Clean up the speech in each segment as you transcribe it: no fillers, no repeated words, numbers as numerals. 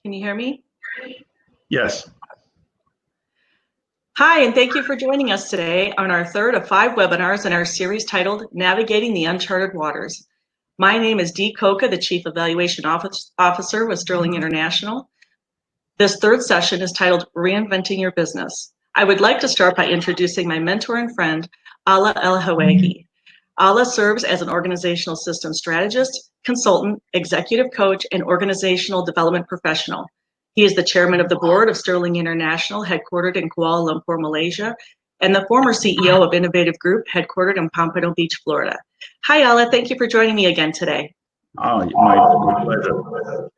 Can you hear me? Yes. Hi, and thank you for joining us today on our third of 5 webinars in our series titled Navigating the Uncharted Waters. My name is Dee Coca, the Chief Evaluation Officer with Sterling International. This third session is titled Reinventing Your Business. I would like to start by introducing my mentor and friend, Ala El-Hawagi. Ala serves as an organizational systems strategist, consultant, executive coach, and organizational development professional. He is the chairman of the board of Sterling International, headquartered in Kuala Lumpur, Malaysia, and the former CEO of Innovative Group, headquartered in Pompano Beach, Florida. Hi, Ala. Thank you for joining me again today. My pleasure.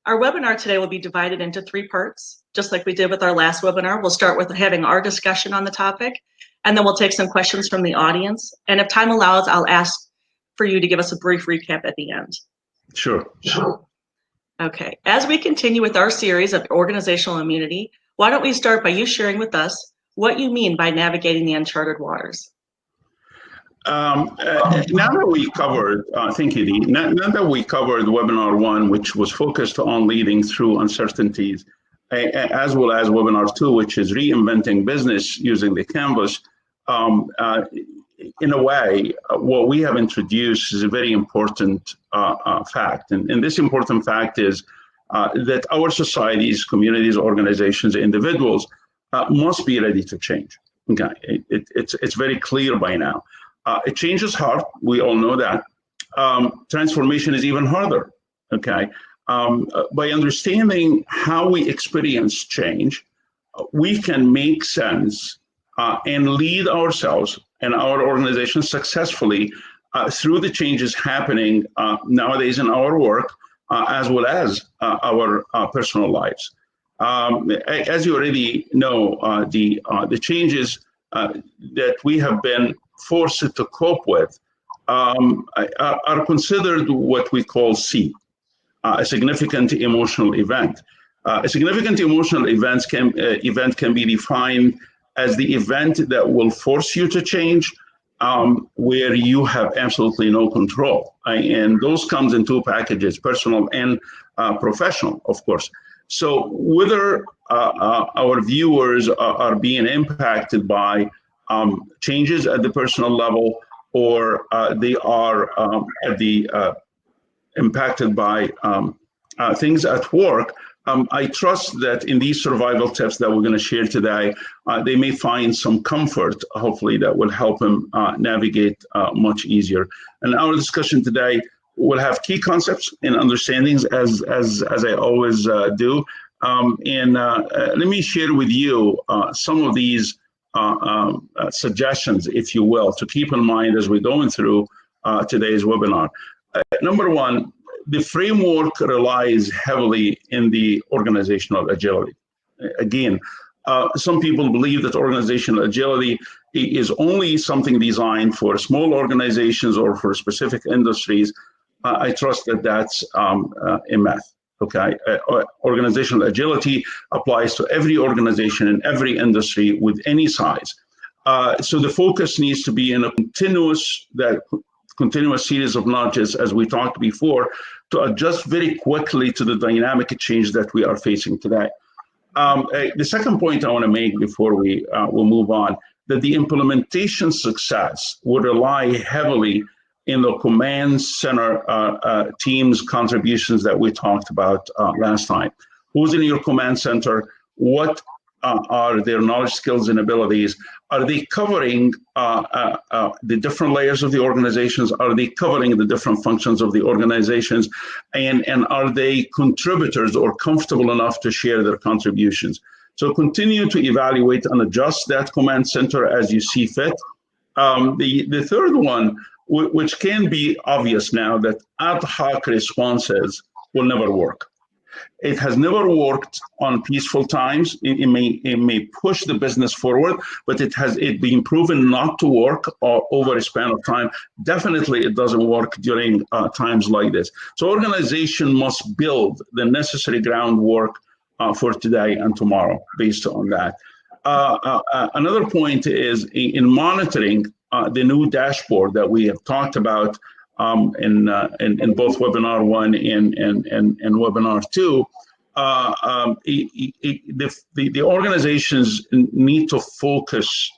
Our webinar today will be divided into 3 parts, just like we did with our last webinar. We'll start with having our discussion on the topic, and then we'll take some questions from the audience. And if time allows, I'll ask for you to give us a brief recap at the end. Sure. Okay, as we continue with our series of organizational immunity, why don't we start by you sharing with us what you mean by navigating the uncharted waters? Now that we covered, thank you, Dee. Now that we covered webinar 1, which was focused on leading through uncertainties, as well as webinar 2, which is reinventing business using the canvas, in a way, what we have introduced is a very important fact. And this important fact is that our societies, communities, organizations, individuals must be ready to change. Okay, it's very clear by now. Change is hard. We all know that. Transformation is even harder. Okay. By understanding how we experience change, we can make sense and lead ourselves and our organization successfully through the changes happening nowadays in our work, as well as our personal lives. As you already know, the changes that we have been forced to cope with are considered what we call C, a significant emotional event. A significant emotional event can be defined as the event that will force you to change, where you have absolutely no control. And those comes in 2 packages, personal and professional, of course. So whether our viewers are being impacted by changes at the personal level, or they are impacted by things at work, I trust that in these survival tips that we're going to share today, they may find some comfort, hopefully, that will help them navigate much easier. And our discussion today will have key concepts and understandings, as I always do. Let me share with you some of these suggestions, if you will, to keep in mind as we're going through today's webinar. Number 1, the framework relies heavily in the organizational agility. Again, some people believe that organizational agility is only something designed for small organizations or for specific industries. I trust that that's a myth. Okay, organizational agility applies to every organization in every industry with any size. So the focus needs to be in a continuous series of nudges, as we talked before, to adjust very quickly to the dynamic change that we are facing today. The second point I want to make before we'll move on, that the implementation success would rely heavily in the command center team's contributions that we talked about last time. Who's in your command center? What are their knowledge, skills, and abilities? Are they covering the different layers of the organizations? Are they covering the different functions of the organizations? And are they contributors or comfortable enough to share their contributions? So continue to evaluate and adjust that command center as you see fit. The third one, which can be obvious now, that ad hoc responses will never work. It has never worked on peaceful times. It may push the business forward, but it been proven not to work over a span of time. Definitely, it doesn't work during times like this. So organization must build the necessary groundwork for today and tomorrow based on that. Another point is in monitoring the new dashboard that we have talked about in both webinar 1 and webinar 2. the organizations need to focus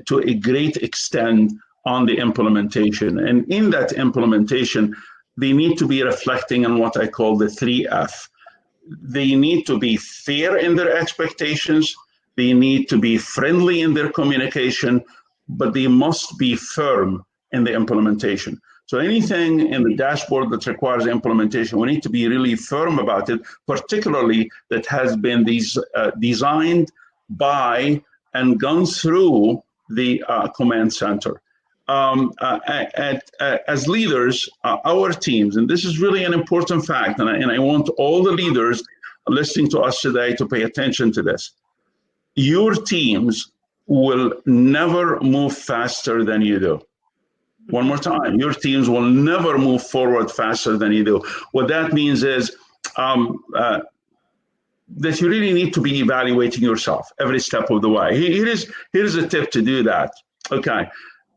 to a great extent on the implementation. And in that implementation, they need to be reflecting on what I call the 3F. They need to be fair in their expectations. They need to be friendly in their communication, but they must be firm in the implementation. So anything in the dashboard that requires implementation, we need to be really firm about it, particularly that has been designed by and gone through the command center. As leaders, our teams, and this is really an important fact, and I want all the leaders listening to us today to pay attention to this. Your teams will never move faster than you do. One more time, your teams will never move forward faster than you do. What that means is that you really need to be evaluating yourself every step of the way. Here's a tip to do that. Okay,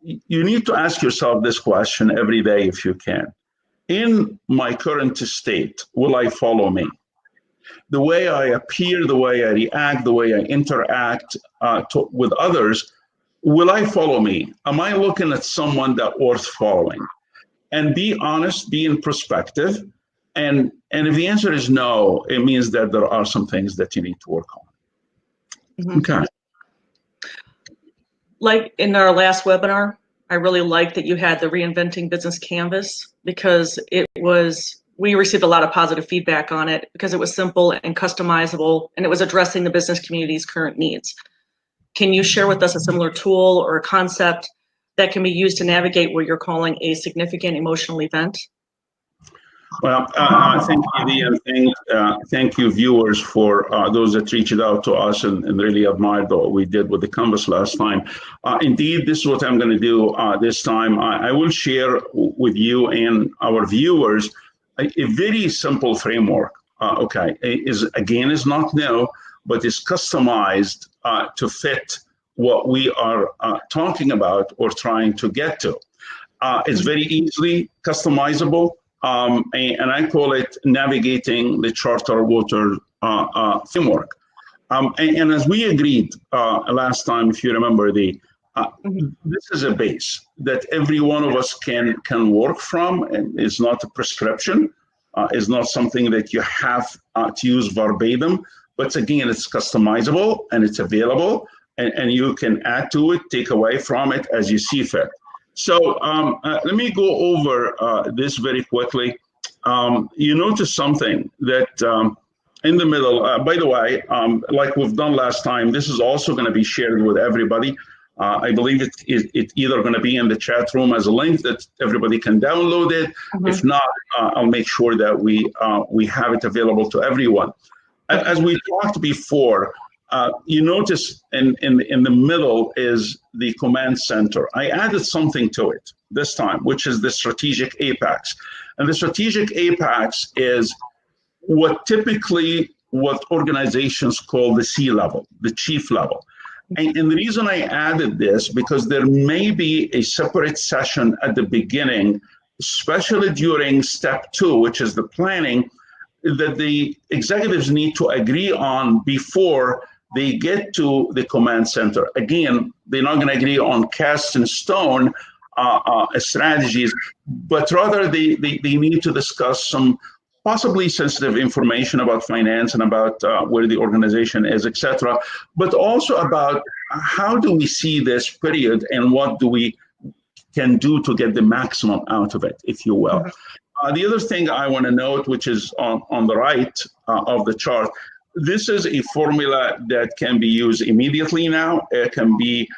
you need to ask yourself this question every day if you can. In my current state, will I follow me? The way I appear, the way I react, the way I interact with others, will I follow me? Am I looking at someone that's worth following? And be honest, be in perspective. And if the answer is no, it means that there are some things that you need to work on. Mm-hmm. Okay. Like in our last webinar, I really liked that you had the Reinventing Business Canvas, because we received a lot of positive feedback on it because it was simple and customizable, and it was addressing the business community's current needs. Can you share with us a similar tool or a concept that can be used to navigate what you're calling a significant emotional event? Well, thank you, and thank you, viewers, for those that reached out to us and really admired what we did with the Canvas last time. Indeed, this is what I'm going to do this time. I will share with you and our viewers a very simple framework. Is not new, but is customized to fit what we are talking about or trying to get to. It's very easily customizable, and I call it navigating the charter water framework. And as we agreed last time, if you remember, this is a base that every one of us can work from, and it's not a prescription. It's not something that you have to use verbatim, but again, it's customizable and it's available, and you can add to it, take away from it as you see fit. So let me go over this very quickly. You notice something that in the middle, by the way, like we've done last time, this is also going to be shared with everybody. I believe it's either going to be in the chat room as a link that everybody can download it. Mm-hmm. If not, I'll make sure that we have it available to everyone. As we talked before, you notice in the middle is the command center. I added something to it this time, which is the strategic apex. And the strategic apex is what organizations call the C-level, the chief level. And the reason I added this, because there may be a separate session at the beginning, especially during step 2, which is the planning, that the executives need to agree on before they get to the command center. Again, they're not going to agree on cast in stone strategies, but rather they need to discuss some possibly sensitive information about finance and about where the organization is, etc., but also about how do we see this period and what do we can do to get the maximum out of it, if you will. The other thing I want to note, which is on the right of the chart, this is a formula that can be used immediately now. It can be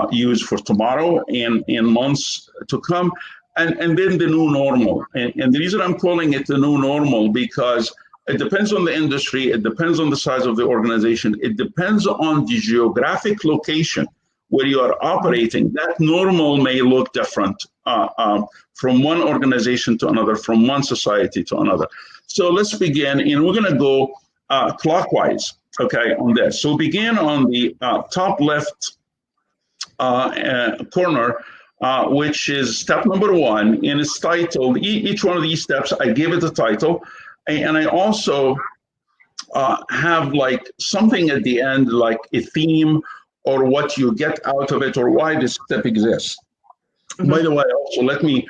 used for tomorrow and in months to come. And then the new normal. And the reason I'm calling it the new normal, because it depends on the industry, it depends on the size of the organization, it depends on the geographic location where you are operating. That normal may look different from one organization to another, from one society to another. So let's begin, and we're going to go clockwise, okay, on this. So begin on the top left corner, which is step number 1, and it's titled, each one of these steps, I gave it a title, and I also have like something at the end, like a theme or what you get out of it or why this step exists. By the way, also let me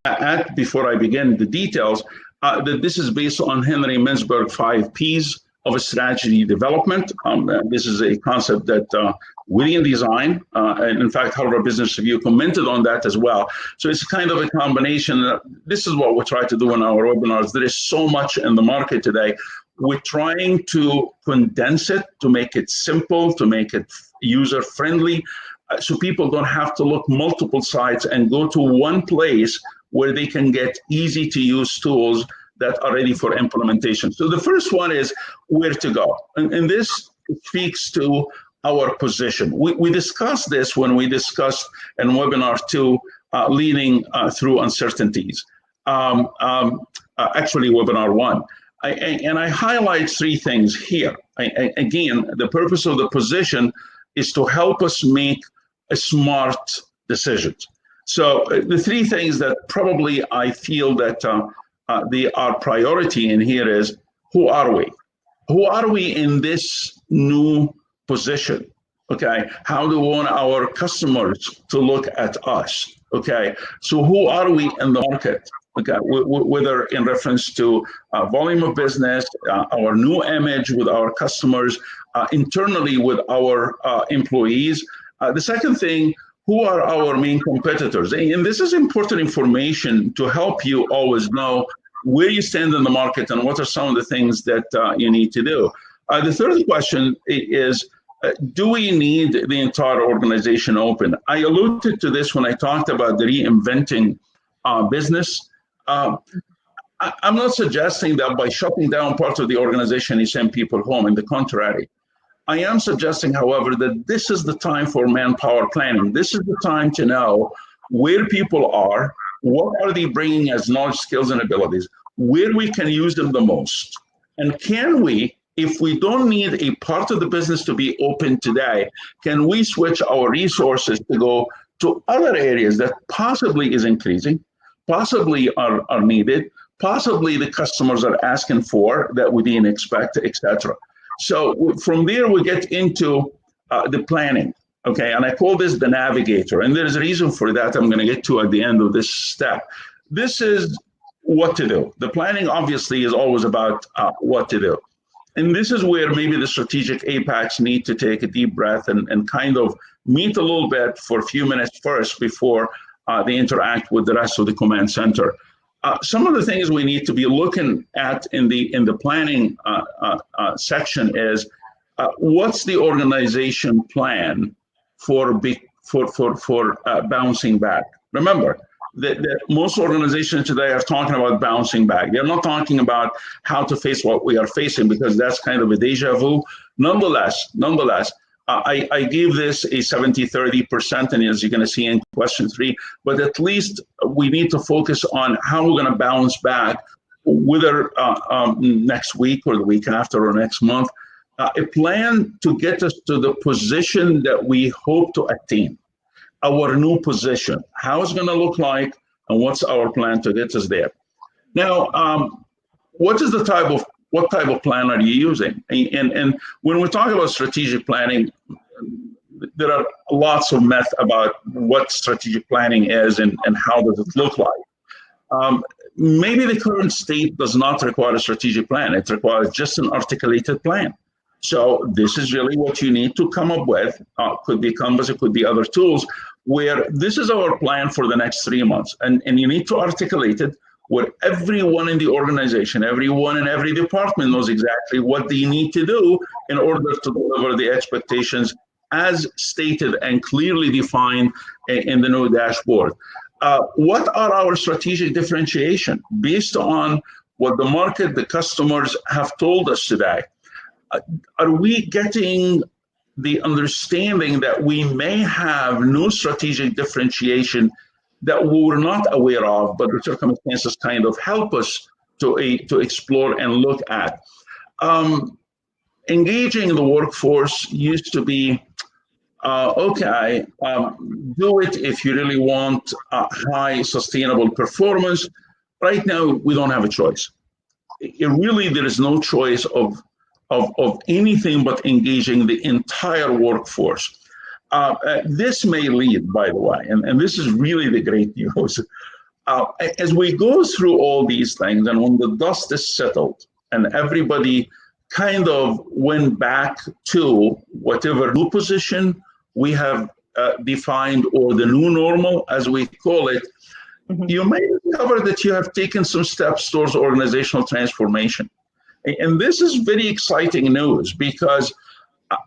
add before I begin the details that this is based on Henry Mintzberg 5 Ps of a strategy development. This is a concept that we in design, and in fact, Harvard Business Review commented on that as well. So it's kind of a combination. This is what we try to do in our webinars. There is so much in the market today. We're trying to condense it, to make it simple, to make it user-friendly, so people don't have to look multiple sites and go to one place where they can get easy-to-use tools that are ready for implementation. So the first one is where to go. And this speaks to our position. We discussed this when we discussed in webinar 2, leading through uncertainties. Actually, webinar 1. And I highlight 3 things here. Again, the purpose of the position is to help us make a smart decisions. So the 3 things that probably I feel that they are priority in here is, who are we? Who are we in this new position? Okay, how do we want our customers to look at us? Okay, so who are we in the market? Okay, whether in reference to volume of business, our new image with our customers, internally with our employees. The second thing, who are our main competitors? And this is important information to help you always know where you stand in the market and what are some of the things that you need to do. The third question is, do we need the entire organization open? I alluded to this when I talked about the reinventing business. I'm not suggesting that by shutting down parts of the organization, you send people home. On the contrary, I am suggesting, however, that this is the time for manpower planning. This is the time to know where people are, what are they bringing as knowledge, skills, and abilities, where we can use them the most. And can we, if we don't need a part of the business to be open today, can we switch our resources to go to other areas that possibly is increasing, possibly are needed, possibly the customers are asking for that we didn't expect, etc. So from there, we get into the planning, okay? And I call this the navigator. And there's a reason for that I'm going to get to at the end of this step. This is what to do. The planning, obviously, is always about what to do. And this is where maybe the strategic apex need to take a deep breath and kind of meet a little bit for a few minutes first before they interact with the rest of the command center. Some of the things we need to be looking at in the planning section is what's the organization plan for bouncing back? Remember that most organizations today are talking about bouncing back. They're not talking about how to face what we are facing, because that's kind of a deja vu. Nonetheless, I give this a 70-30%, and as you're going to see in question 3, but at least we need to focus on how we're going to bounce back, whether next week or the week after or next month, a plan to get us to the position that we hope to attain, our new position, how it's going to look like, and what's our plan to get us there. Now, what type of plan are you using? And when we talk about strategic planning, there are lots of myths about what strategic planning is and how does it look like. Maybe the current state does not require a strategic plan. It requires just an articulated plan. So this is really what you need to come up with. Could be Canvas, it could be other tools, where this is our plan for the next 3 months. And you need to articulate it where everyone in the organization, everyone in every department knows exactly what they need to do in order to deliver the expectations as stated and clearly defined in the new dashboard. What are our strategic differentiation based on what the market, the customers have told us today? Are we getting the understanding that we may have new strategic differentiation that we were not aware of, but the circumstances kind of help us to explore and look at? Engaging the workforce used to be, okay, do it if you really want high sustainable performance. Right now, we don't have a choice. There is no choice of of anything but engaging the entire workforce. This may lead, by the way, and this is really the great news. As we go through all these things, and when the dust is settled, and everybody kind of went back to whatever new position we have defined, or the new normal, as we call it, you may discover that you have taken some steps towards organizational transformation. And this is very exciting news, because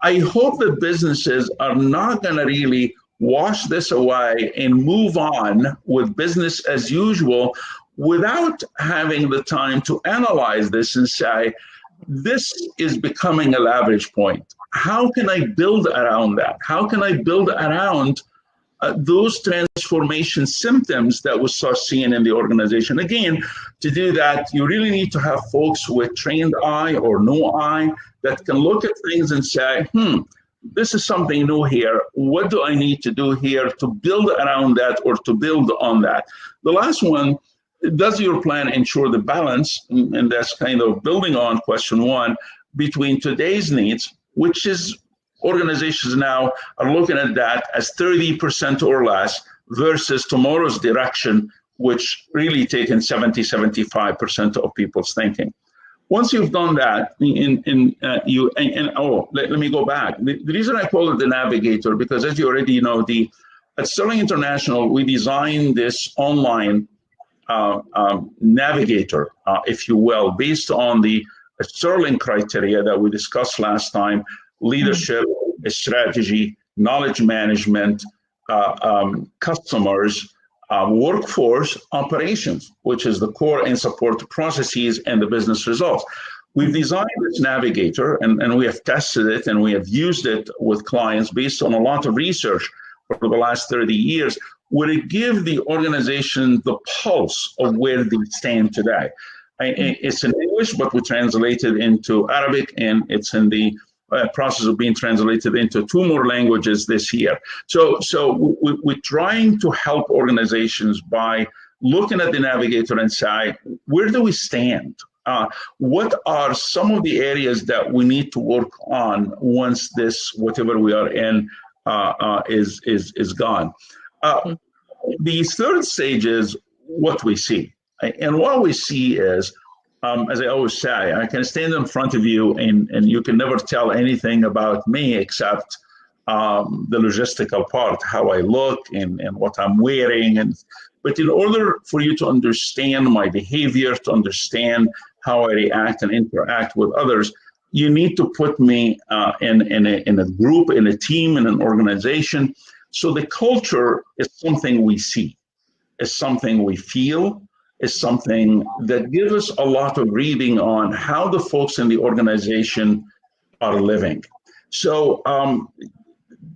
I hope that businesses are not going to really wash this away and move on with business as usual without having the time to analyze this and say, this is becoming a leverage point. How can I build around that? How can I build around those transformation symptoms that we start seeing in the organization? Again, to do that, you really need to have folks with trained eye or no eye that can look at things and say, this is something new here. What do I need to do here to build around that or to build on that? The last one, does your plan ensure the balance, and that's kind of building on question one, between today's needs, which is organizations now are looking at that as 30% or less, versus tomorrow's direction, which really taken 70-75% of people's thinking. Once you've done that, let me go back. The reason I call it the navigator, because as you already know, at Sterling International, we designed this online navigator, if you will, based on the Sterling criteria that we discussed last time: leadership, strategy, knowledge management, customers, workforce, operations, which is the core and support processes and the business results. We've designed this navigator, and we have tested it, and we have used it with clients based on a lot of research for the last 30 years, where it gives the organization the pulse of where they stand today. It's in English, but we translate it into Arabic, and it's in the process of being translated into 2 more languages this year. So we're trying to help organizations by looking at the navigator and say, where do we stand? What are some of the areas that we need to work on once this, whatever we are in, is gone? The third stage is what we see. And what we see is, as I always say, I can stand in front of you and you can never tell anything about me except the logistical part, how I look and what I'm wearing. But in order for you to understand my behavior, to understand how I react and interact with others, you need to put me in a group, in a team, in an organization. So the culture is something we see, is something we feel, is something that gives us a lot of reading on how the folks in the organization are living. So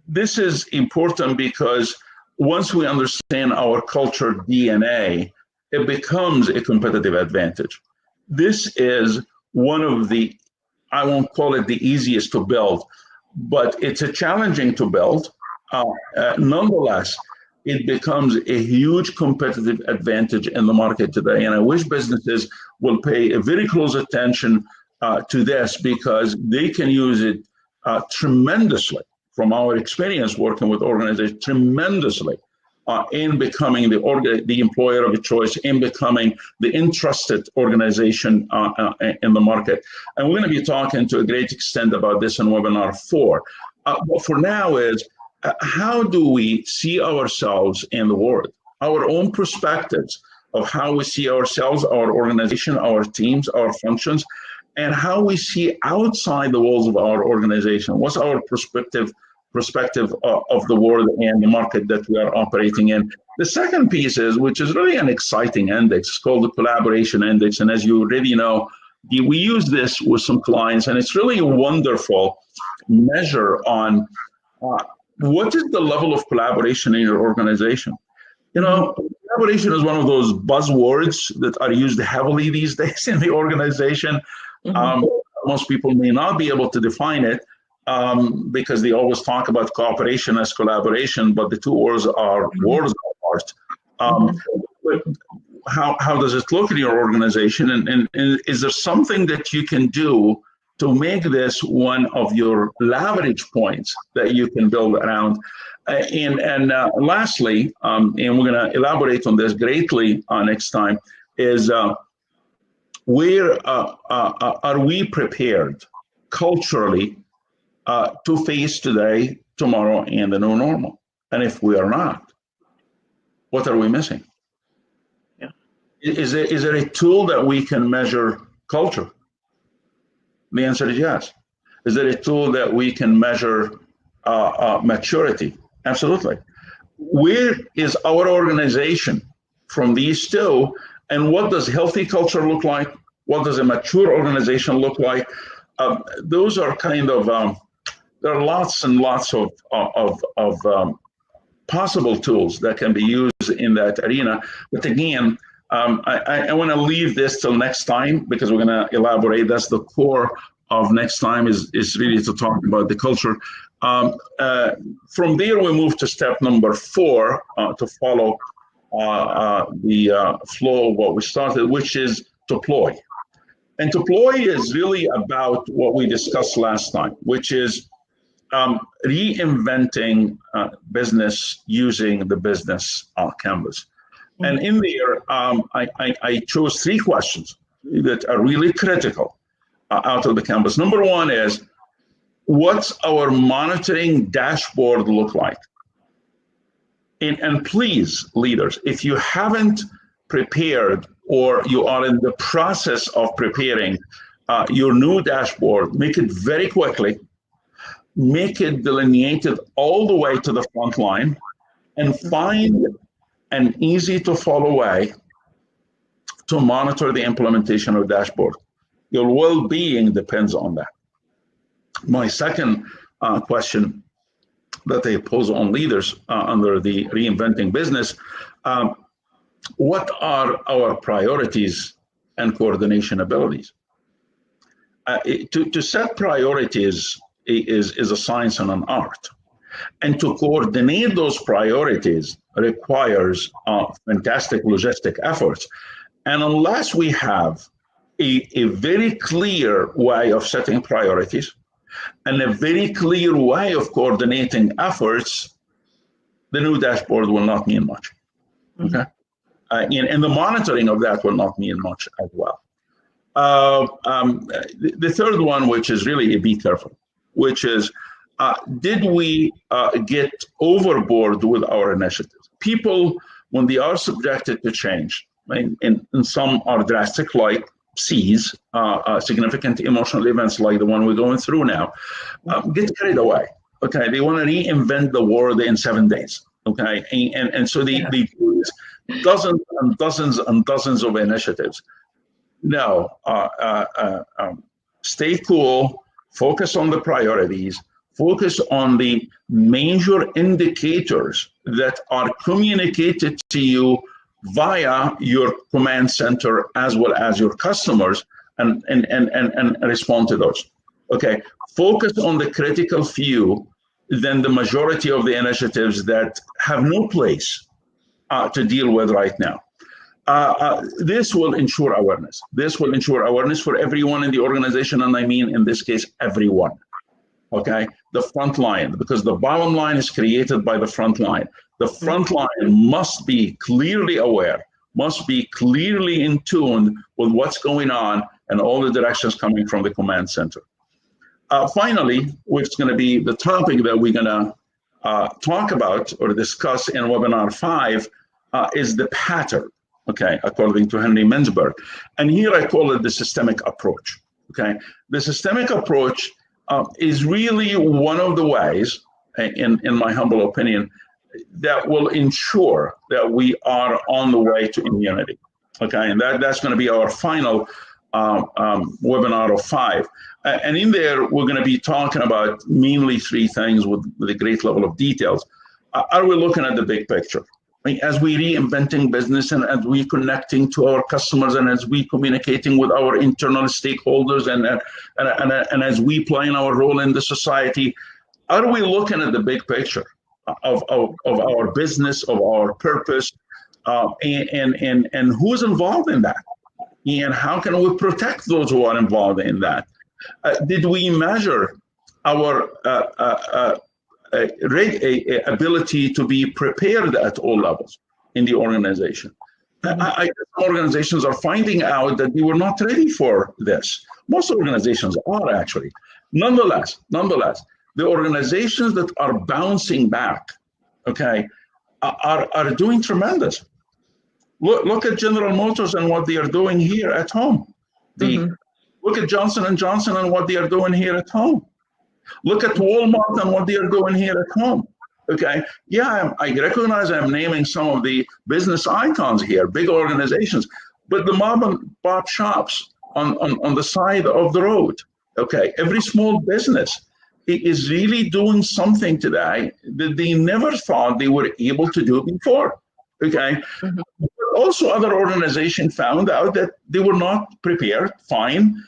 this is important, because once we understand our culture DNA, it becomes a competitive advantage. This is one of the, I won't call it the easiest to build, but it's a challenging to build. Nonetheless, it becomes a huge competitive advantage in the market today. And I wish businesses will pay a very close attention to this, because they can use it tremendously, from our experience working with organizations, tremendously in becoming the employer of choice, in becoming the entrusted organization in the market. And we're going to be talking to a great extent about this in webinar 4. But for now is, how do we see ourselves in the world? Our own perspectives of how we see ourselves, our organization, our teams, our functions, and how we see outside the walls of our organization. What's our perspective of the world and the market that we are operating in? The second piece is, which is really an exciting index, called the collaboration index. And as you already know, we use this with some clients, and it's really a wonderful measure on what is the level of collaboration in your organization. You know, collaboration is one of those buzzwords that are used heavily these days in the organization. Most people may not be able to define it because they always talk about cooperation as collaboration, but the two words are worlds apart. But how does it look in your organization? And is there something that you can do to make this one of your leverage points that you can build around. Lastly, and we're going to elaborate on this greatly next time, is where are we prepared culturally to face today, tomorrow, and the new normal? And if we are not, what are we missing? Yeah. Is there a tool that we can measure culture? The answer is yes. Is there a tool that we can measure maturity? Absolutely. Where is our organization from these two? And what does healthy culture look like? What does a mature organization look like? Those are kind of, there are lots and lots of possible tools that can be used in that arena. But again, I want to leave this till next time because we're going to elaborate. That's the core of next time is really to talk about the culture. From there, we move to step number 4 to follow the flow of what we started, which is deploy. And deploy is really about what we discussed last time, which is reinventing business using the business canvas. And in there, I chose 3 questions that are really critical out of the canvas. Number 1 is, what's our monitoring dashboard look like? And please, leaders, if you haven't prepared or you are in the process of preparing your new dashboard, make it very quickly, make it delineated all the way to the front line, and find an easy to follow way to monitor the implementation of the dashboard. Your well-being depends on that. My second question that I pose on leaders under the reinventing business, what are our priorities and coordination abilities? To set priorities is a science and an art. And to coordinate those priorities requires fantastic logistic efforts. And unless we have a very clear way of setting priorities and a very clear way of coordinating efforts, the new dashboard will not mean much. Okay? And the monitoring of that will not mean much as well. The third one, which is really a be careful, which is, did we get overboard with our initiatives? People, when they are subjected to change, and some are drastic, like C's, significant emotional events like the one we're going through now, get carried away. Okay, they want to reinvent the world in 7 days. Okay, and so they do dozens and dozens and dozens of initiatives. No, stay cool, focus on the priorities, focus on the major indicators that are communicated to you via your command center as well as your customers, and respond to those. Okay, focus on the critical few, then the majority of the initiatives that have no place to deal with right now. This will ensure awareness. This will ensure awareness for everyone in the organization, and I mean in this case, everyone. Okay, the front line, because the bottom line is created by the front line. The front line must be clearly aware, must be clearly in tune with what's going on and all the directions coming from the command center. Finally, which is going to be the topic that we're going to talk about or discuss in webinar 5, is the pattern, okay, according to Henry Mintzberg. And here I call it the systemic approach, okay? The systemic approach is really one of the ways, in my humble opinion, that will ensure that we are on the way to immunity, okay? And that's going to be our final webinar of 5. And in there, we're going to be talking about mainly 3 things with a great level of details. Are we looking at the big picture? I mean, as we reinventing business and as we connecting to our customers and as we communicating with our internal stakeholders and as we playing our role in the society, are we looking at the big picture of our business, of our purpose, and who's involved in that? And how can we protect those who are involved in that? Did we measure our ability to be prepared at all levels in the organization? Some organizations are finding out that they were not ready for this. Most organizations are actually. Nonetheless, the organizations that are bouncing back, okay, are doing tremendous. Look at General Motors and what they are doing here at home. Look at Johnson & Johnson and what they are doing here at home. Look at Walmart and what they are doing here at home. Okay, yeah, I recognize I'm naming some of the business icons here, big organizations, but the mom and pop shops on the side of the road, okay, every small business is really doing something today that they never thought they were able to do before, okay? But also other organizations found out that they were not prepared, fine,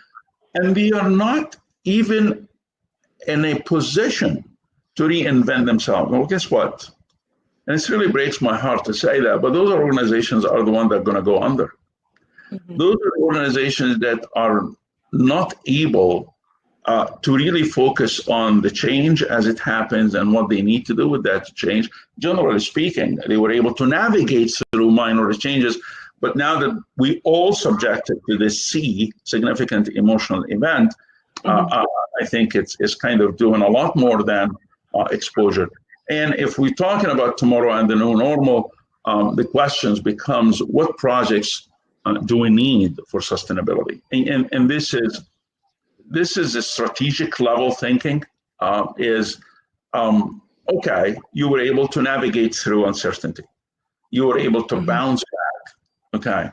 and they are not even in a position to reinvent themselves. Well, guess what? And it really breaks my heart to say that, but those organizations are the ones that are going to go under. Those are organizations that are not able to really focus on the change as it happens and what they need to do with that change. Generally speaking, they were able to navigate through minor changes, but now that we all subjected to this significant emotional event, I think it's kind of doing a lot more than exposure. And if we're talking about tomorrow and the new normal, the questions becomes what projects do we need for sustainability? And this is a strategic level thinking. Okay, you were able to navigate through uncertainty. You were able to bounce back. Okay.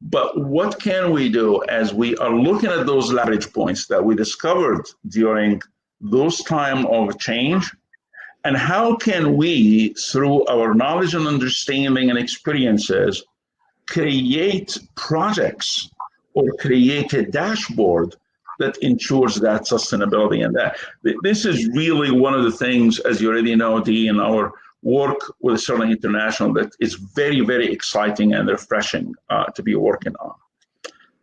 But what can we do as we are looking at those leverage points that we discovered during those time of change? And how can we, through our knowledge and understanding and experiences, create projects or create a dashboard that ensures that sustainability? And that this is really one of the things, as you already know, Dee, in our work with Sterling International, that is very, very exciting and refreshing to be working on.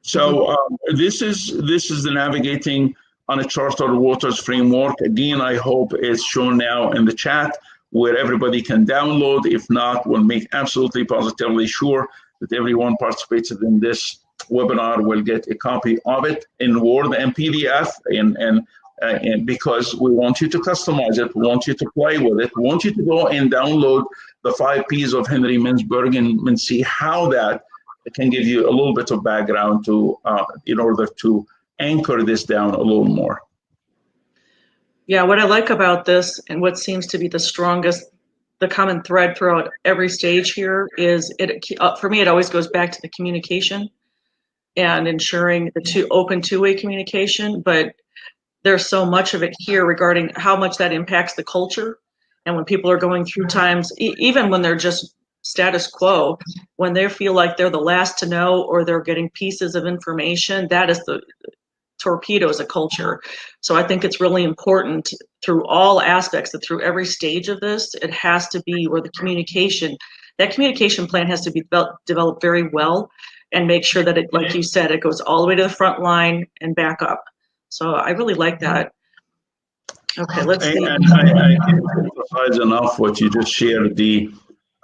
So this is the Navigating Uncharted Waters framework. Again, I hope it's shown now in the chat where everybody can download. If not, we'll make absolutely positively sure that everyone participates in this webinar will get a copy of it in Word and PDF, and because we want you to customize it, we want you to play with it, we want you to go and download the 5 Ps of Henry Mintzberg and see how that can give you a little bit of background to in order to anchor this down a little more. Yeah, what I like about this and what seems to be the common thread throughout every stage here is for me, it always goes back to the communication and ensuring the open two-way communication, but there's so much of it here regarding how much that impacts the culture. And when people are going through times, even when they're just status quo, when they feel like they're the last to know or they're getting pieces of information, that is the torpedoes a culture. So I think it's really important through all aspects, that through every stage of this, it has to be where that communication plan has to be developed very well and make sure that it, like you said, it goes all the way to the front line and back up. So I really like that. Okay, let's see. And I can't emphasize enough what you just shared, Dee.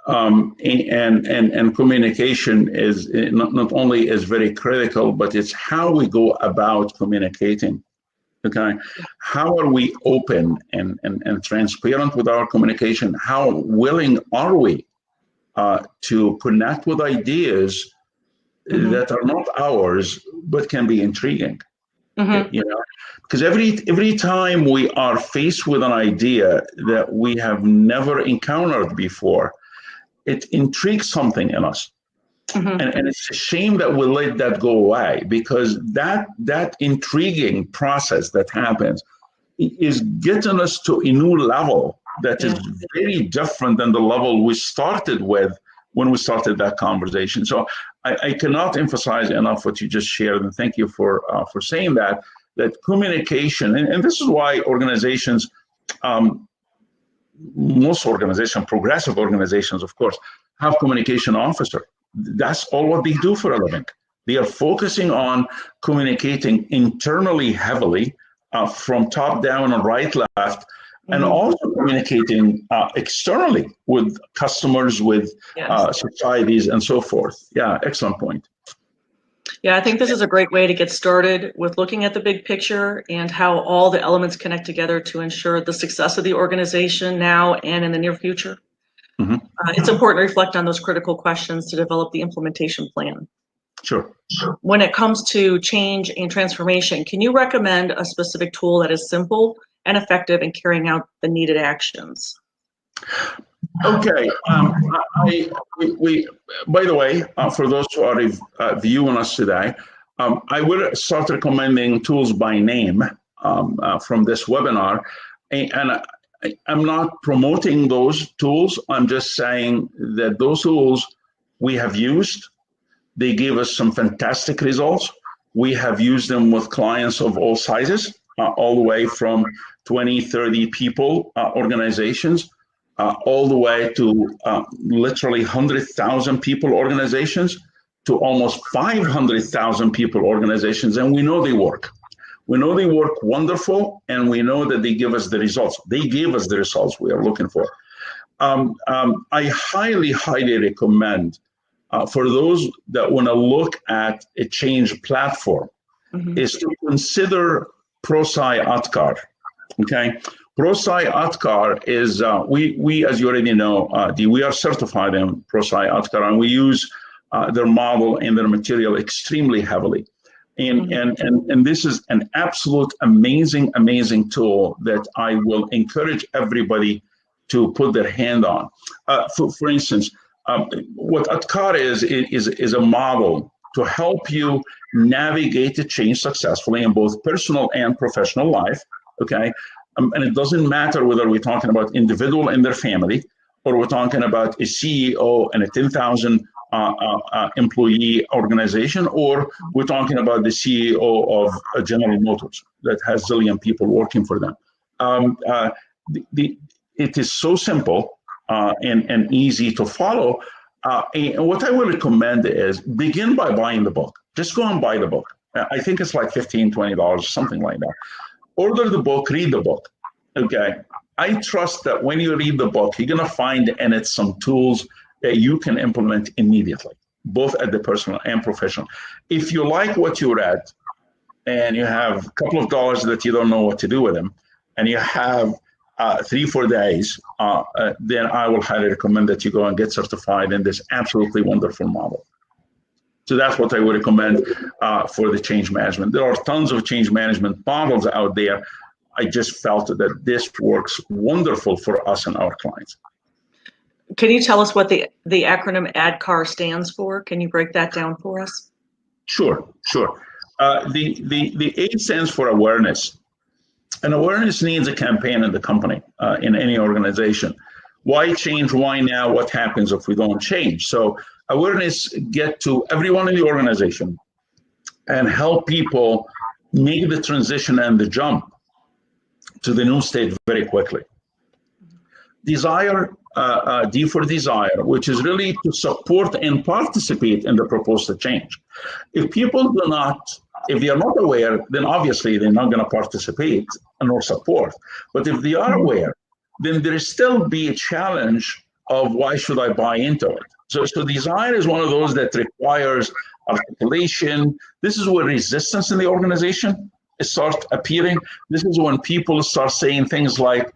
And communication is not only is very critical, but it's how we go about communicating. Okay, how are we open and transparent with our communication? How willing are we to connect with ideas that are not ours but can be intriguing? You know, because every time we are faced with an idea that we have never encountered before, it intrigues something in us. And it's a shame that we let that go away, because that intriguing process that happens is getting us to a new level that is very different than the level we started with when we started that conversation. So I cannot emphasize enough what you just shared, and thank you for saying that communication, and this is why organizations, most organizations, progressive organizations, of course, have communication officer. That's all what they do for a living. They are focusing on communicating internally heavily from top down and right, left, and also communicating externally with customers, with societies, and so forth. Yeah, excellent point. Yeah, I think this is a great way to get started with looking at the big picture and how all the elements connect together to ensure the success of the organization now and in the near future. It's important to reflect on those critical questions to develop the implementation plan. Sure. When it comes to change and transformation, can you recommend a specific tool that is simple and effective in carrying out the needed actions? Okay. We by the way, for those who are viewing us today, I will start recommending tools by name from this webinar, and I'm not promoting those tools. I'm just saying that those tools we have used. They gave us some fantastic results. We have used them with clients of all sizes, all the way from 20, 30 people organizations, all the way to literally 100,000 people organizations, to almost 500,000 people organizations. And we know they work. We know they work wonderful, and we know that they give us the results. They gave us the results we are looking for. I highly, highly recommend for those that want to look at a change platform is to consider ProSci Atkar. Okay, ProSci Atkar is we as you already know, we are certified in ProSci Atkar, and we use their model and their material extremely heavily. And this is an absolute amazing tool that I will encourage everybody to put their hand on. For instance, what Atkar is a model to help you navigate the change successfully in both personal and professional life. Okay, and it doesn't matter whether we're talking about individual and their family, or we're talking about a CEO and a 10,000 employee organization, or we're talking about the CEO of General Motors that has a zillion people working for them. It is so simple and easy to follow. And what I would recommend is begin by buying the book. Just go and buy the book. I think it's like $15, $20, something like that. Order the book, read the book. Okay. I trust that when you read the book, you're going to find in it some tools that you can implement immediately, both at the personal and professional. If you like what you read and you have a couple of dollars that you don't know what to do with them, and you have 3-4 days, then I will highly recommend that you go and get certified in this absolutely wonderful model. So that's what I would recommend for the change management. There are tons of change management models out there. I just felt that this works wonderful for us and our clients. Can you tell us what the acronym ADKAR stands for? Can you break that down for us? Sure. The A stands for awareness. And awareness needs a campaign in the company, in any organization. Why change? Why now? What happens if we don't change? So awareness get to everyone in the organization and help people make the transition and the jump to the new state very quickly. Desire, D for desire, which is really to support and participate in the proposed change. If people do not, if they are not aware, then obviously they're not going to participate nor support. But if they are aware, then there is still be a challenge of why should I buy into it? So desire is one of those that requires articulation. This is where resistance in the organization starts appearing. This is when people start saying things like,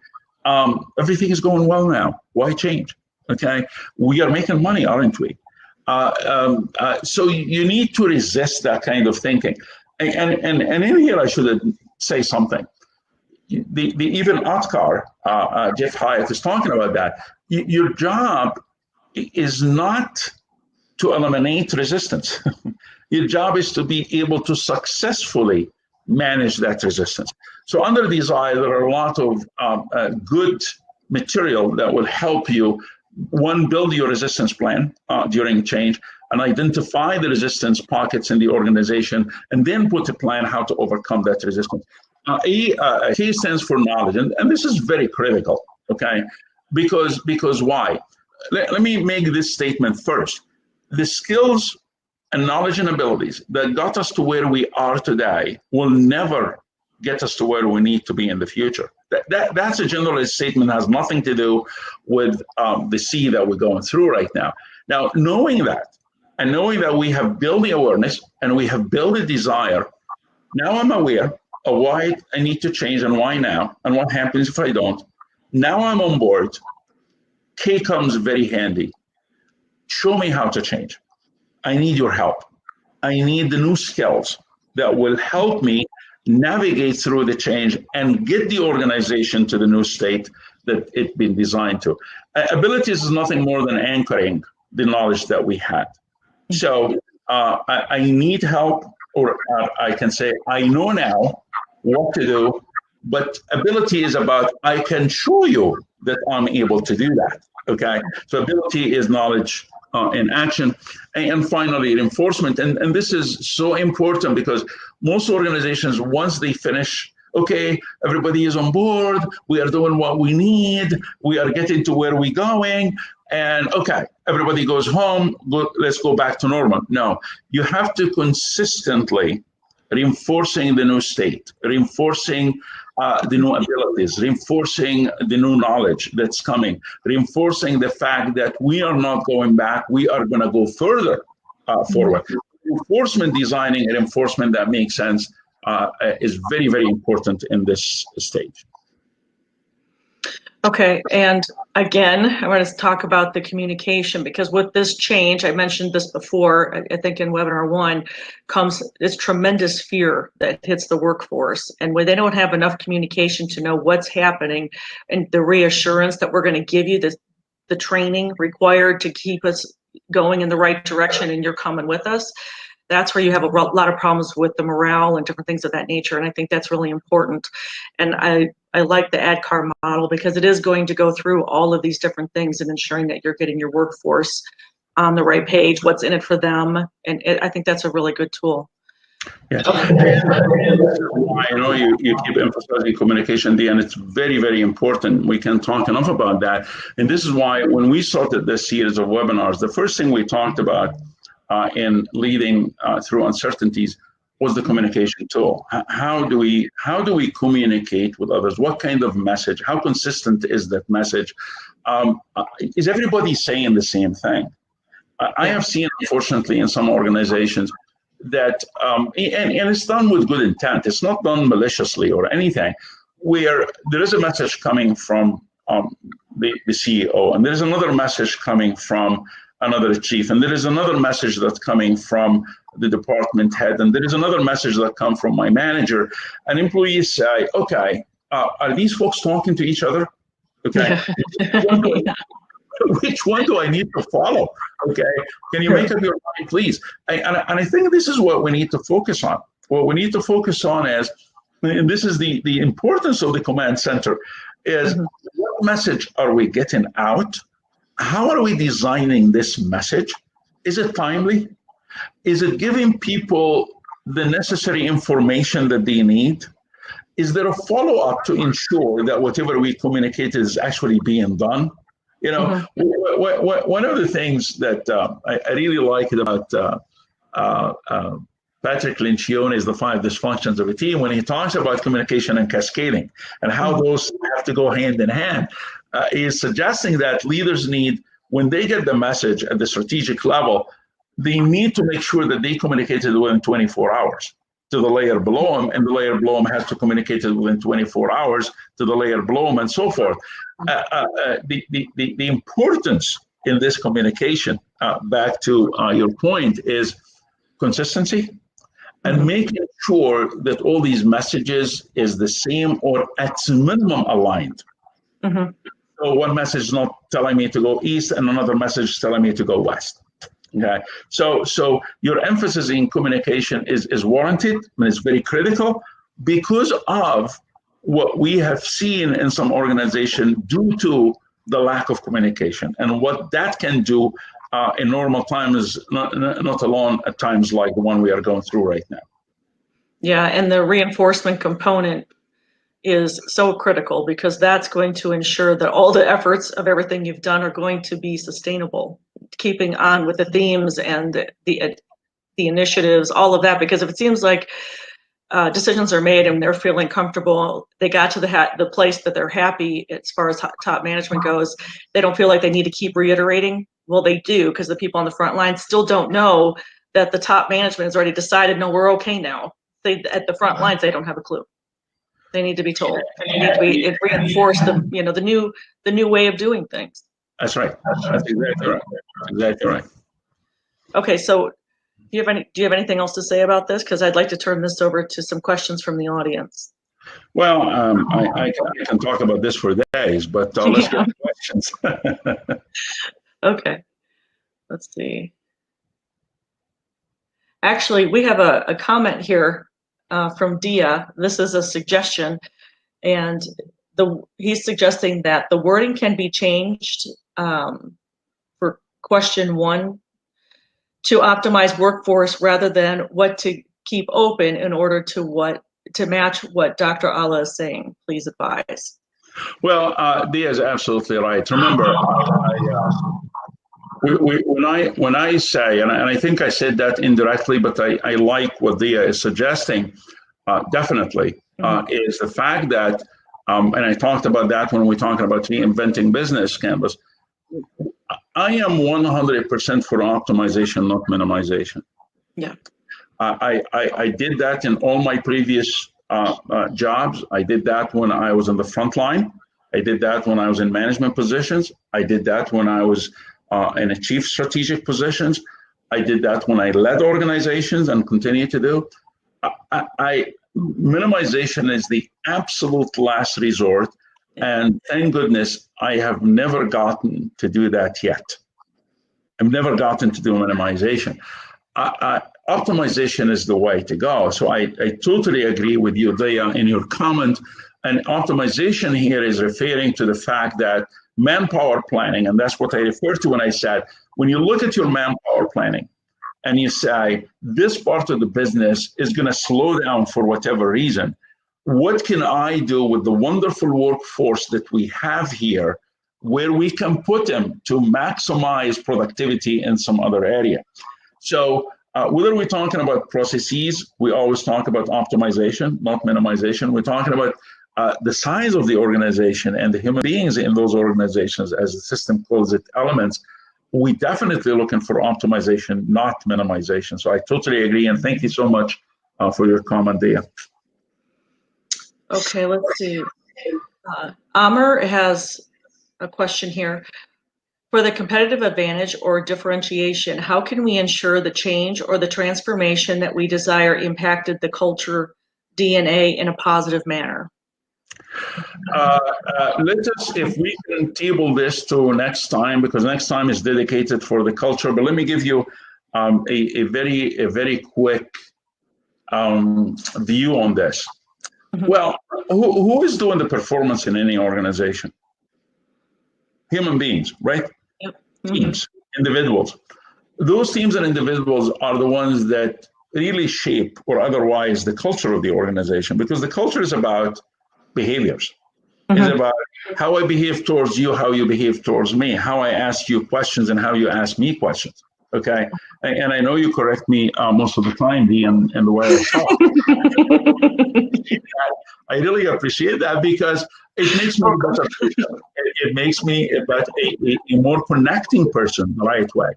everything is going well now. Why change? Okay, we are making money, aren't we? So you need to resist that kind of thinking. And in here, I should say something. Even Atkar, Jeff Hyatt is talking about that. Your job is not to eliminate resistance. Your job is to be able to successfully manage that resistance. So under desire, there are a lot of good material that will help you, one, build your resistance plan during change, and identify the resistance pockets in the organization, and then put a plan how to overcome that resistance. K stands for knowledge, and this is very critical, okay? Because why? Let me make this statement first. The skills and knowledge and abilities that got us to where we are today will never get us to where we need to be in the future. That's a generalized statement, has nothing to do with the sea that we're going through right now. Now, knowing that, and knowing that we have built the awareness and we have built a desire, now I'm aware of why I need to change and why now, and what happens if I don't. Now I'm on board. K comes very handy. Show me how to change. I need your help. I need the new skills that will help me navigate through the change and get the organization to the new state that it's been designed to. Abilities is nothing more than anchoring the knowledge that we had. So I need help, or I can say, I know now what to do, but ability is about, I can show you that I'm able to do that, okay? So ability is knowledge in action. And finally, reinforcement. And this is so important because most organizations, once they finish, okay, everybody is on board, we are doing what we need, we are getting to where we're going, and okay, everybody goes home, let's go back to normal. No, you have to consistently reinforcing the new state, reinforcing the new abilities, reinforcing the new knowledge that's coming, reinforcing the fact that we are not going back, we are going to go further forward. Reinforcement, designing a reinforcement that makes sense is very, very important in this stage. Okay, and again, I want to talk about the communication, because with this change, I mentioned this before, I think in webinar 1, comes this tremendous fear that hits the workforce. And when they don't have enough communication to know what's happening, and the reassurance that we're going to give you the training required to keep us going in the right direction, and you're coming with us, that's where you have a lot of problems with the morale and different things of that nature. And I think that's really important. And I like the ADKAR model because it is going to go through all of these different things and ensuring that you're getting your workforce on the right page, what's in it for them. And I think that's a really good tool. Yes. I know you keep emphasizing communication, Dee, and it's very, very important. We can't talk enough about that. And this is why when we started this series of webinars, the first thing we talked about in leading through uncertainties was the communication tool. How do we communicate with others? What kind of message? How consistent is that message? Is everybody saying the same thing? I have seen, unfortunately, in some organizations that, and it's done with good intent. It's not done maliciously or anything, where there is a message coming from the CEO, and there's another message coming from another chief, and there is another message that's coming from the department head, and there is another message that comes from my manager. And employees say, okay, are these folks talking to each other? Okay. Which one do I need to follow? Okay, can you make up your mind, please? And I think this is what we need to focus on. What we need to focus on is, and this is the importance of the command center, is what message are we getting out? How are we designing this message? Is it timely? Is it giving people the necessary information that they need? Is there a follow-up to ensure that whatever we communicated is actually being done? You know, one of the things that I really like about Patrick Lencioni the 5 dysfunctions of a team, when he talks about communication and cascading and how those have to go hand in hand, is suggesting that leaders need, when they get the message at the strategic level, they need to make sure that they communicate it within 24 hours to the layer below them, and the layer below them has to communicate it within 24 hours to the layer below them, and so forth. The importance in this communication, back to your point, is consistency and making sure that all these messages is the same or at minimum aligned. So one message is not telling me to go east and another message is telling me to go west. Okay, so your emphasis in communication is warranted, and it's very critical because of what we have seen in some organizations due to the lack of communication, and what that can do in normal times, not alone at times like the one we are going through right now. Yeah, and the reinforcement component is so critical because that's going to ensure that all the efforts of everything you've done are going to be sustainable, keeping on with the themes and the the initiatives, all of that, because if it seems like decisions are made and they're feeling comfortable, they got to the place that they're happy as far as top management goes, they don't feel like they need to keep reiterating. Well, they do, because the people on the front line still don't know that the top management has already decided, no, we're okay now. At the front lines, they don't have a clue. They need to be told, and they need to be reinforced. The new way of doing things. That's right. That's exactly right. Exactly right. Okay, so do you have anything else to say about this? Because I'd like to turn this over to some questions from the audience. Well, I can talk about this for days, but let's get to questions. Okay, let's see. Actually, we have a comment here from Dia. This is a suggestion, and he's suggesting that the wording can be changed for question 1 to optimize workforce rather than what to keep open in order to match what Dr. Allah is saying. Please advise. Well, Dia is absolutely right. Remember, when I say, and I think I said that indirectly, but I like what Dia is suggesting, definitely, is the fact that, and I talked about that when we talked about reinventing business canvas, I am 100% for optimization, not minimization. Yeah. I did that in all my previous jobs. I did that when I was on the front line. I did that when I was in management positions. I did that when I was in a chief strategic positions. I did that when I led organizations and continue to do. Minimization is the absolute last resort. And thank goodness I have never gotten to do that yet. I've never gotten to do minimization. Optimization is the way to go. So I totally agree with you, Dia, in your comment. And optimization here is referring to the fact that manpower planning, and that's what I referred to when I said, when you look at your manpower planning and you say, this part of the business is going to slow down for whatever reason, what can I do with the wonderful workforce that we have here where we can put them to maximize productivity in some other area? So whether we're talking about processes, we always talk about optimization, not minimization. We're talking about the size of the organization and the human beings in those organizations, as the system calls it, elements. We definitely looking for optimization, not minimization. So I totally agree, and thank you so much for your comment, Dia. Okay, let's see. Amr has a question here. For the competitive advantage or differentiation, how can we ensure the change or the transformation that we desire impacted the culture DNA in a positive manner? Let us, if we can table this to next time, because next time is dedicated for the culture, but let me give you a very quick view on this. Mm-hmm. Well, who is doing the performance in any organization? Human beings, right? Yep. Mm-hmm. Teams, individuals. Those teams and individuals are the ones that really shape or otherwise the culture of the organization, because the culture is about behaviors. Mm-hmm. It's about how I behave towards you, how you behave towards me, how I ask you questions and how you ask me questions. Okay. And I know you correct me most of the time, Dee, and the way I talk. I really appreciate that, because it makes me a better person. It makes me a more connecting person the right way.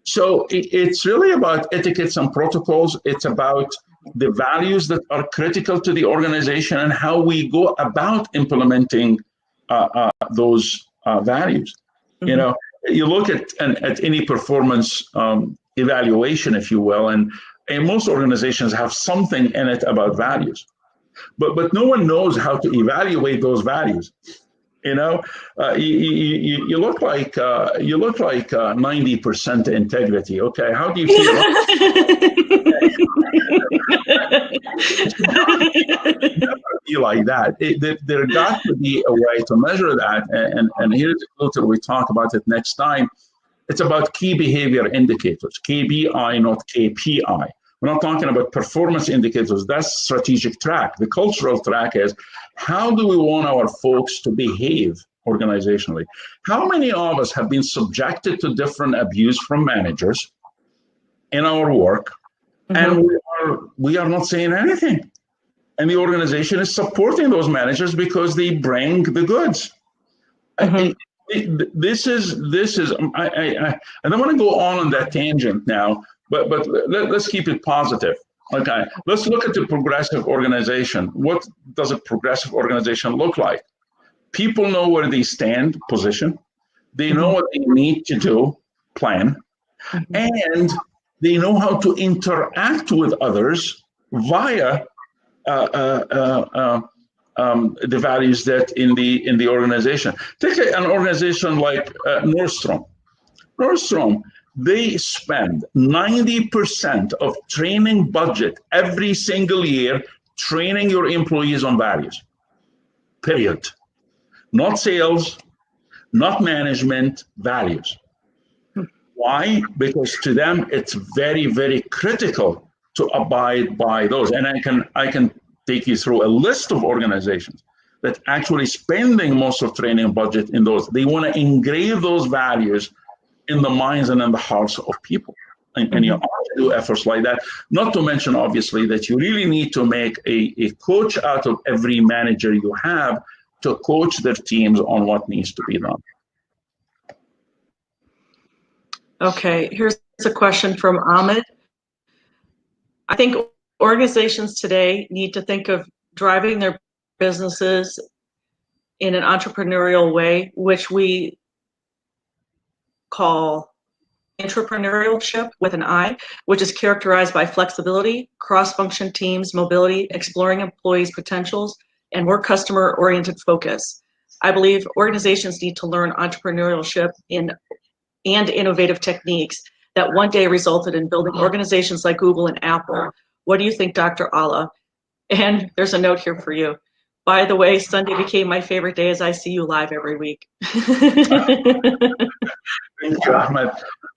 So it's really about etiquettes and protocols. It's about the values that are critical to the organization and how we go about implementing those values. Mm-hmm. You know, you look at any performance evaluation, if you will, and most organizations have something in it about values, but no one knows how to evaluate those values. You know, you look like 90% integrity. Okay, how do you feel? Be like that. There got to be a way to measure that, and here's the filter. We talk about it next time. It's about key behavior indicators, KBI, not KPI. We're not talking about performance indicators. That's strategic track. The cultural track is, how do we want our folks to behave organizationally? How many of us have been subjected to different abuse from managers in our work? and we are not saying anything. And the organization is supporting those managers because they bring the goods. This is. I don't want to go on that tangent now, but let's keep it positive. Okay, let's look at the progressive organization. What does a progressive organization look like? People know where they stand, position. They know what they need to do, plan, and they know how to interact with others via the values that in the organization. Take an organization like Nordstrom. Nordstrom, they spend 90% of training budget every single year training your employees on values. Period. Not sales, not management, values. Why? Because to them it's very, very critical to abide by those. And I can take you through a list of organizations that actually spending most of training budget in those. They want to engrave those values in the minds and in the hearts of people. And you ought to do efforts like that. Not to mention, obviously, that you really need to make a coach out of every manager you have to coach their teams on what needs to be done. Okay, here's a question from Ahmed. I think organizations today need to think of driving their businesses in an entrepreneurial way, which we call entrepreneurship with an I, which is characterized by flexibility, cross-function teams, mobility, exploring employees' potentials, and more customer-oriented focus. I believe organizations need to learn entrepreneurship and innovative techniques that one day resulted in building organizations like Google and Apple. What do you think, Dr. Allah? And there's a note here for you. By the way, Sunday became my favorite day as I see you live every week. Thank you, Ahmed.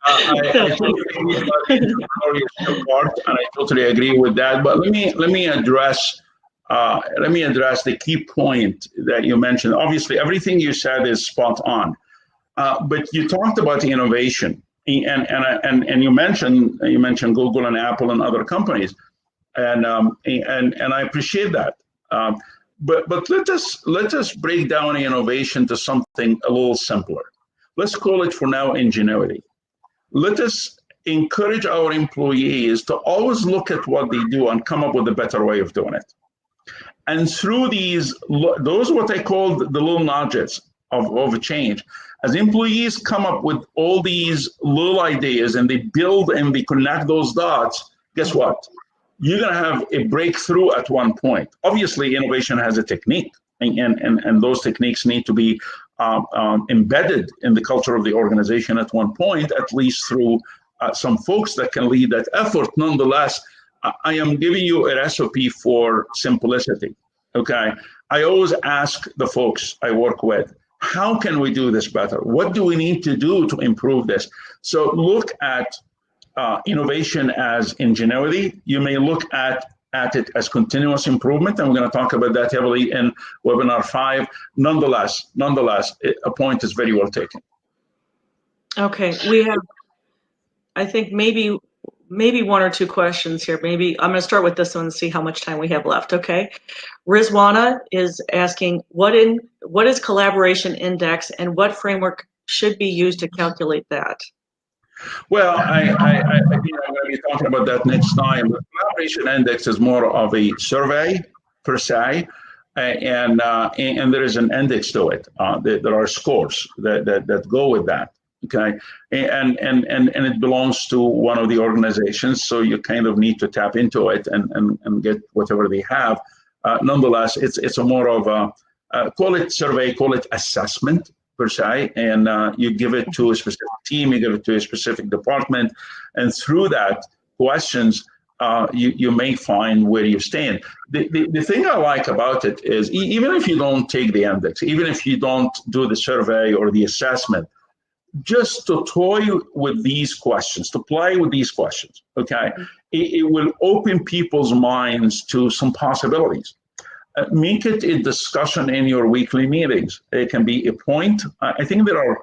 I totally agree about the entrepreneurial part, and I totally agree with that. But let me address the key point that you mentioned. Obviously, everything you said is spot on. But you talked about the innovation, and you mentioned Google and Apple and other companies, and I appreciate that. But let us break down innovation to something a little simpler. Let's call it for now ingenuity. Let us encourage our employees to always look at what they do and come up with a better way of doing it. And through those what I call the little nudges of a change, as employees come up with all these little ideas and they build and they connect those dots, guess what? You're going to have a breakthrough at one point. Obviously, innovation has a technique, and those techniques need to be embedded in the culture of the organization at one point, at least through some folks that can lead that effort. Nonetheless, I am giving you a recipe for simplicity, okay? I always ask the folks I work with, how can we do this better? What do we need to do to improve this? So look at innovation as ingenuity. You may look at it as continuous improvement, and we're going to talk about that heavily in webinar 5. Nonetheless, a point is very well taken. Okay, we have, I think maybe one or two questions here. Maybe I'm going to start with this one and see how much time we have left. Okay, Rizwana is asking, what is collaboration index and what framework should be used to calculate that? Well, I think I'm going to be talking about that next time. The collaboration index is more of a survey per se, and there is an index to it. There are scores that go with that. Okay, and it belongs to one of the organizations, so you kind of need to tap into it and get whatever they have. Nonetheless, it's a more of a call it survey, call it assessment per se, and you give it to a specific team, you give it to a specific department, and through that questions, you may find where you stand. The thing I like about it is even if you don't take the index, even if you don't do the survey or the assessment, just to toy with these questions, to play with these questions, okay? It will open people's minds to some possibilities. Make it a discussion in your weekly meetings. It can be a point. I think there are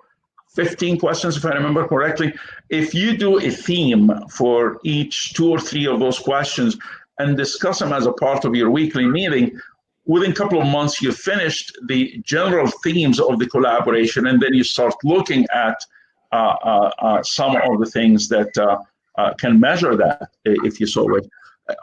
15 questions, if I remember correctly. If you do a theme for each 2 or 3 of those questions and discuss them as a part of your weekly meeting, within a couple of months, you've finished the general themes of the collaboration, and then you start looking at some of the things that can measure that, if you so wish.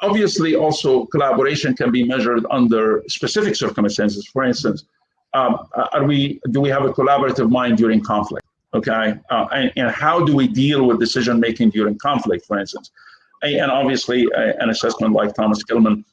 Obviously, also collaboration can be measured under specific circumstances. For instance, do we have a collaborative mind during conflict? Okay, and how do we deal with decision making during conflict, for instance? And obviously, an assessment like Thomas Kilman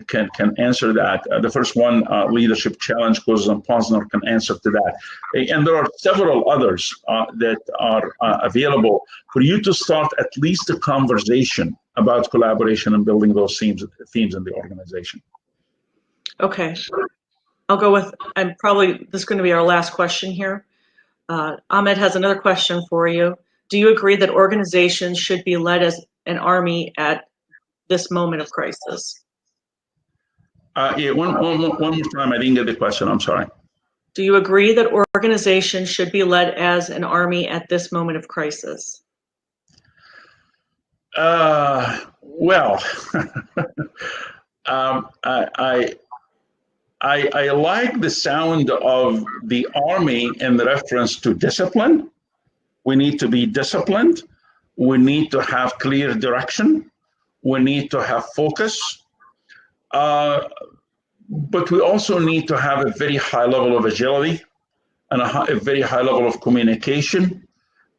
can answer that. The first one, leadership challenge, Kozes and Posner can answer to that. And there are several others that are available for you to start at least a conversation about collaboration and building those themes in the organization. Okay, I'll go with, this is going to be our last question here. Ahmed has another question for you. Do you agree that organizations should be led as an army at this moment of crisis? Yeah, one more time, I didn't get the question, I'm sorry. Do you agree that organizations should be led as an army at this moment of crisis? Well, I like the sound of the army in reference to discipline. We need to be disciplined. We need to have clear direction. We need to have focus. But we also need to have a very high level of agility and a very high level of communication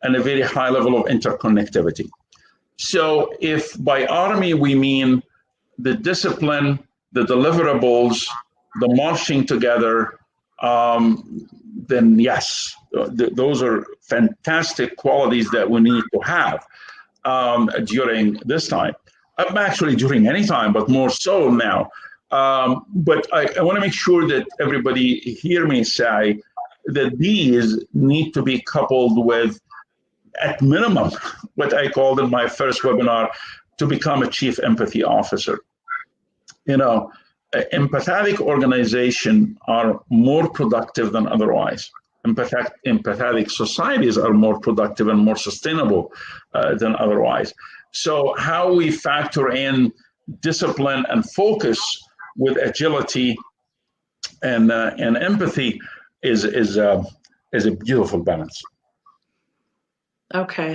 and a very high level of interconnectivity. So if by army we mean the discipline, the deliverables, the marching together, then yes, those are fantastic qualities that we need to have during this time. Actually, during any time, but more so now. But I want to make sure that everybody hear me say that these need to be coupled with, at minimum, what I called in my first webinar, to become a chief empathy officer. You know, empathetic organizations are more productive than otherwise. Empathetic societies are more productive and more sustainable than otherwise. So how we factor in discipline and focus with agility and empathy is a beautiful balance. Okay.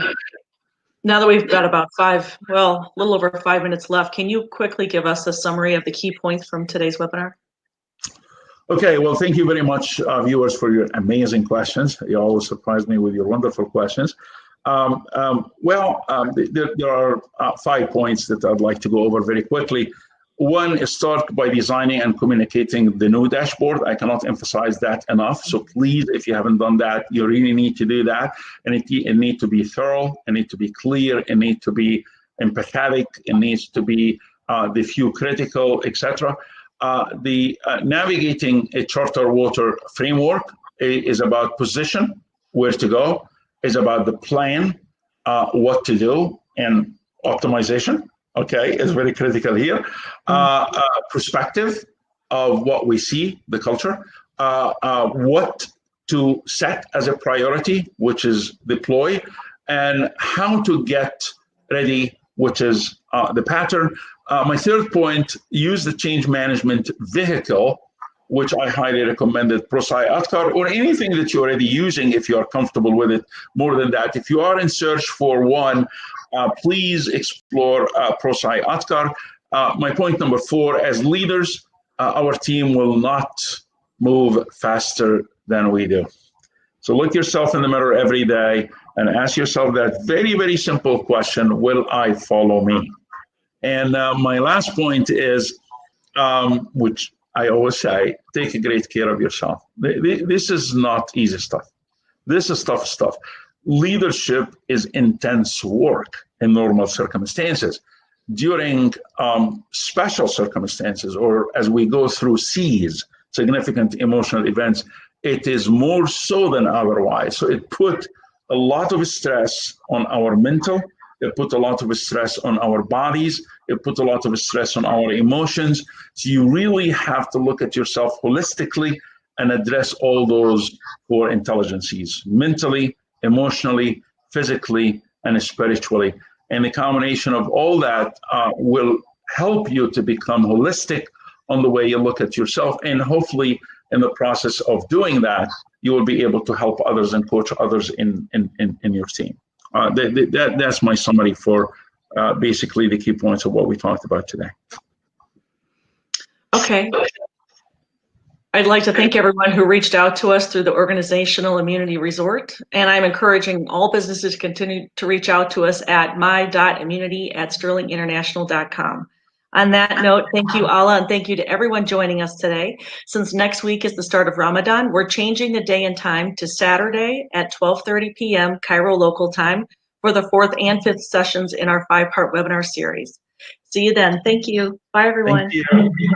Now that we've got about a little over 5 minutes left, can you quickly give us a summary of the key points from today's webinar? Okay, well, thank you very much, viewers, for your amazing questions. You always surprise me with your wonderful questions. There are 5 points that I'd like to go over very quickly. One is start by designing and communicating the new dashboard. I cannot emphasize that enough. So please, if you haven't done that, you really need to do that. And it needs to be thorough, it needs to be clear, it needs to be empathetic, it needs to be the few critical, etc. The navigating a charter water framework is about position, where to go, is about the plan, what to do, and optimization. Okay, is very critical here. Perspective of what we see, the culture, what to set as a priority, which is deploy, and how to get ready, which is the pattern. My third point, use the change management vehicle, which I highly recommended, ProSci Atkar, or anything that you're already using if you are comfortable with it. More than that, if you are in search for one, please explore ProSci Atkar. My point number 4, as leaders, our team will not move faster than we do. So look yourself in the mirror every day and ask yourself that very, very simple question, will I follow me? And my last point is, which I always say, take great care of yourself. This is not easy stuff. This is tough stuff. Leadership is intense work in normal circumstances. During special circumstances, or as we go through C's, significant emotional events, it is more so than otherwise. So it put a lot of stress on our mental, it put a lot of stress on our bodies, it put a lot of stress on our emotions. So you really have to look at yourself holistically and address all those core intelligences: mentally, emotionally, physically, and spiritually. And the combination of all that will help you to become holistic on the way you look at yourself. And hopefully, in the process of doing that, you will be able to help others and coach others in your team. That's my summary for basically the key points of what we talked about today. Okay. I'd like to thank everyone who reached out to us through the Organizational Immunity Resort, and I'm encouraging all businesses to continue to reach out to us at my.immunity@sterlinginternational.com. On that note, thank you, Ala, and thank you to everyone joining us today. Since next week is the start of Ramadan, we're changing the day and time to Saturday at 12:30 p.m. Cairo local time for the 4th and 5th sessions in our 5-part webinar series. See you then. Thank you. Bye, everyone. Thank you.